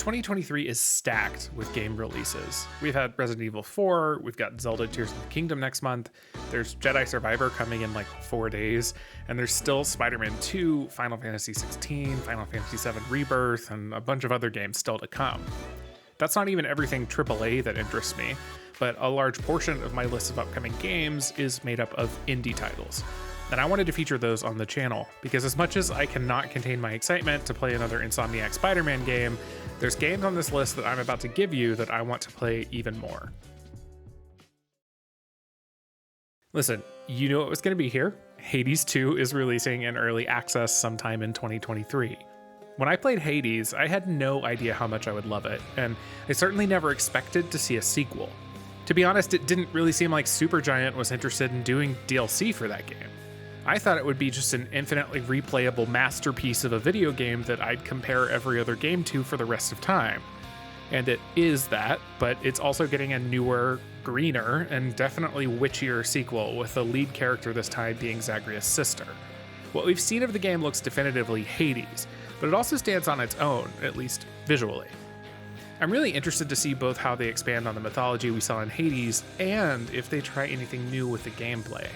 2023 is stacked with game releases. We've had Resident Evil 4, we've got Zelda Tears of the Kingdom next month, there's Jedi Survivor coming in like 4 days, and there's still Spider-Man 2, Final Fantasy 16, Final Fantasy 7 Rebirth, and a bunch of other games still to come. That's not even everything AAA that interests me, but a large portion of my list of upcoming games is made up of indie titles. And I wanted to feature those on the channel, because as much as I cannot contain my excitement to play another Insomniac Spider-Man game, there's games on this list that I'm about to give you that I want to play even more. Listen, you knew it was going to be here. Hades 2 is releasing in early access sometime in 2023. When I played Hades, I had no idea how much I would love it, and I certainly never expected to see a sequel. To be honest, it didn't really seem like Supergiant was interested in doing DLC for that game. I thought it would be just an infinitely replayable masterpiece of a video game that I'd compare every other game to for the rest of time. And it is that, but it's also getting a newer, greener, and definitely witchier sequel, with the lead character this time being Zagreus' sister. What we've seen of the game looks definitively Hades, but it also stands on its own, at least visually. I'm really interested to see both how they expand on the mythology we saw in Hades, and if they try anything new with the gameplay.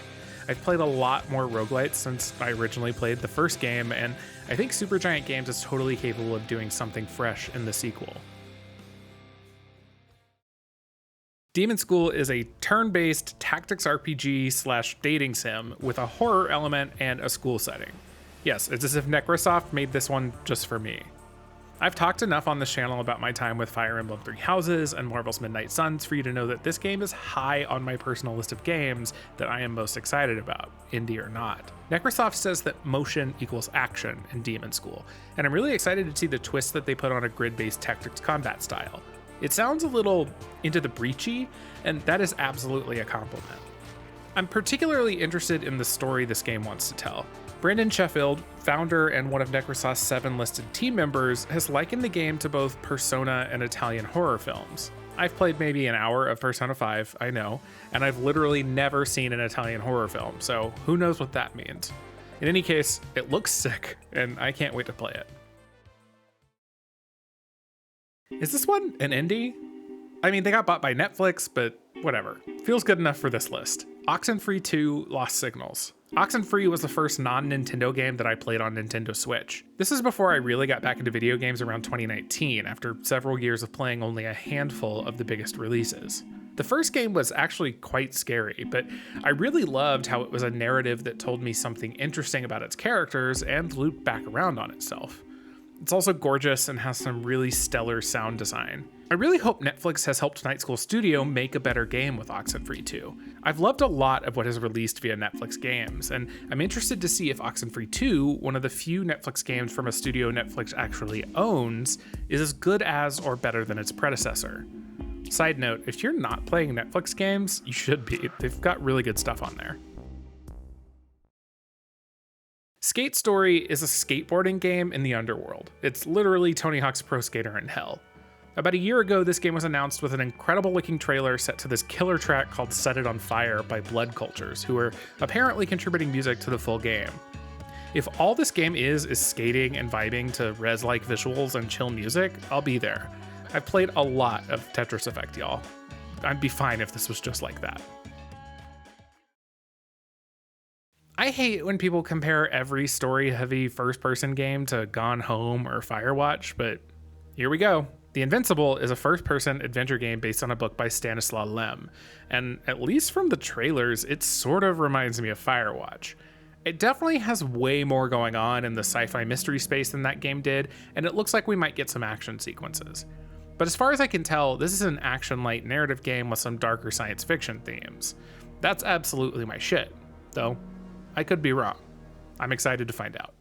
I've played a lot more roguelites since I originally played the first game, and I think Supergiant Games is totally capable of doing something fresh in the sequel. Demon School is a turn-based tactics RPG / dating sim with a horror element and a school setting. Yes, it's as if Necrosoft made this one just for me. I've talked enough on this channel about my time with Fire Emblem Three Houses and Marvel's Midnight Suns for you to know that this game is high on my personal list of games that I am most excited about, indie or not. Necrosoft says that motion equals action in Demon School, and I'm really excited to see the twist that they put on a grid-based tactics combat style. It sounds a little Into the Breachy, and that is absolutely a compliment. I'm particularly interested in the story this game wants to tell. Brandon Sheffield, founder and one of Necrosoft's 7 listed team members, has likened the game to both Persona and Italian horror films. I've played maybe an hour of Persona 5, I know, and I've literally never seen an Italian horror film, so who knows what that means. In any case, it looks sick, and I can't wait to play it. Is this one an indie? I mean, they got bought by Netflix, but whatever. Feels good enough for this list. Oxenfree 2 Lost Signals. Oxenfree was the first non-Nintendo game that I played on Nintendo Switch. This is before I really got back into video games around 2019, after several years of playing only a handful of the biggest releases. The first game was actually quite scary, but I really loved how it was a narrative that told me something interesting about its characters and looped back around on itself. It's also gorgeous and has some really stellar sound design. I really hope Netflix has helped Night School Studio make a better game with Oxenfree 2. I've loved a lot of what is released via Netflix games, and I'm interested to see if Oxenfree 2, one of the few Netflix games from a studio Netflix actually owns, is as good as or better than its predecessor. Side note, if you're not playing Netflix games, you should be. They've got really good stuff on there. Skate Story is a skateboarding game in the underworld. It's literally Tony Hawk's Pro Skater in hell. About a year ago, this game was announced with an incredible looking trailer set to this killer track called Set It On Fire by Blood Cultures, who are apparently contributing music to the full game. If all this game is skating and vibing to res-like visuals and chill music, I'll be there. I've played a lot of Tetris Effect, y'all. I'd be fine if this was just like that. I hate when people compare every story-heavy first-person game to Gone Home or Firewatch, but here we go. The Invincible is a first-person adventure game based on a book by Stanislaw Lem, and at least from the trailers, it sort of reminds me of Firewatch. It definitely has way more going on in the sci-fi mystery space than that game did, and it looks like we might get some action sequences. But as far as I can tell, this is an action-light narrative game with some darker science fiction themes. That's absolutely my shit, though I could be wrong. I'm excited to find out.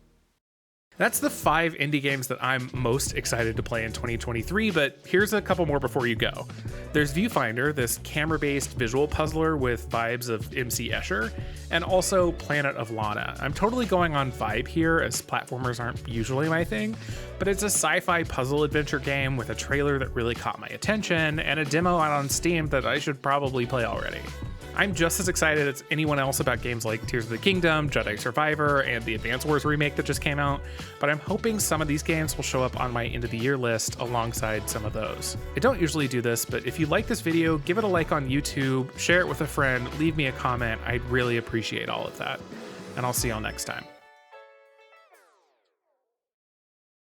That's the 5 indie games that I'm most excited to play in 2023, but here's a couple more before you go. There's Viewfinder, this camera-based visual puzzler with vibes of MC Escher, and also Planet of Lana. I'm totally going on vibe here, as platformers aren't usually my thing, but it's a sci-fi puzzle adventure game with a trailer that really caught my attention, and a demo out on Steam that I should probably play already. I'm just as excited as anyone else about games like Tears of the Kingdom, Jedi Survivor, and the Advance Wars remake that just came out, but I'm hoping some of these games will show up on my end of the year list alongside some of those. I don't usually do this, but if you like this video, give it a like on YouTube, share it with a friend, leave me a comment. I'd really appreciate all of that. And I'll see y'all next time.